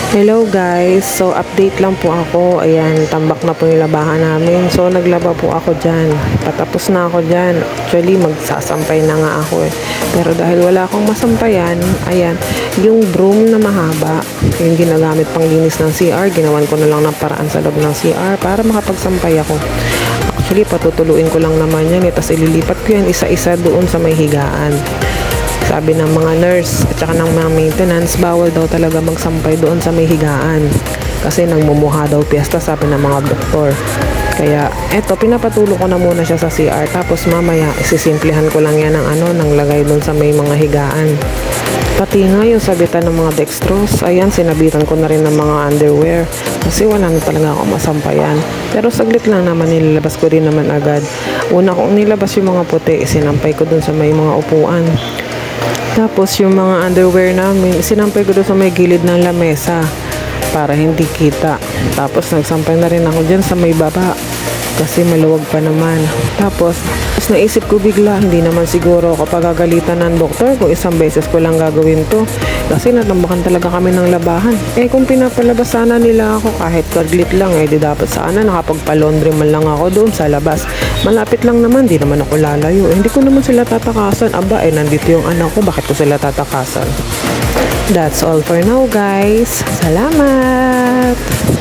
Hello guys, so update lang po ako. Ayan, tambak na po yung labahan namin. So naglaba po ako dyan. Patapos na ako dyan. Actually, magsasampay na nga ako eh. Pero dahil wala akong masampayan, ayan, yung broom na mahaba, yung ginagamit pang linis ng CR, ginawan ko na lang ng paraan sa loob ng CR para makapagsampay ako. Actually, patutuluin ko lang naman yan eh. Tapos ililipat ko yan isa-isa doon sa may higaan. Sabi ng mga nurse at saka ng mga maintenance, bawal daw talaga magsampay doon sa may higaan. Kasi nagmumuha daw piyesta, sabi ng mga doktor. Kaya eto, pinapatulo ko na muna siya sa CR. Tapos mamaya, isisimplihan ko lang yan ng lagay doon sa may mga higaan. Pati nga yung sabitan ng mga dextrose, ayan, sinabitan ko na rin ng mga underwear. Kasi wala na talaga ako masampayan. Pero saglit lang naman, nilabas ko rin naman agad. Una kong nilabas yung mga puti, sinampay ko doon sa may mga upuan. Tapos yung mga underwear namin, sinampay ko doon sa may gilid ng lamesa para hindi kita. Tapos nagsampay na rin ako dyan sa may baba kasi maluwag pa naman. Tapos naisip ko bigla, hindi naman siguro ako pagagalitan ng doktor kung isang beses ko lang gagawin to. Kasi natambakan talaga kami ng labahan. Eh kung pinapalabas sana nila ako kahit saglit lang, eh di dapat sana nakapagpa-laundry man lang ako doon sa labas. Malapit lang naman, di naman ako lalayo. Eh, hindi ko naman sila tatakasan. Aba, eh nandito yung anak ko, bakit ko sila tatakasan? That's all for now guys. Salamat!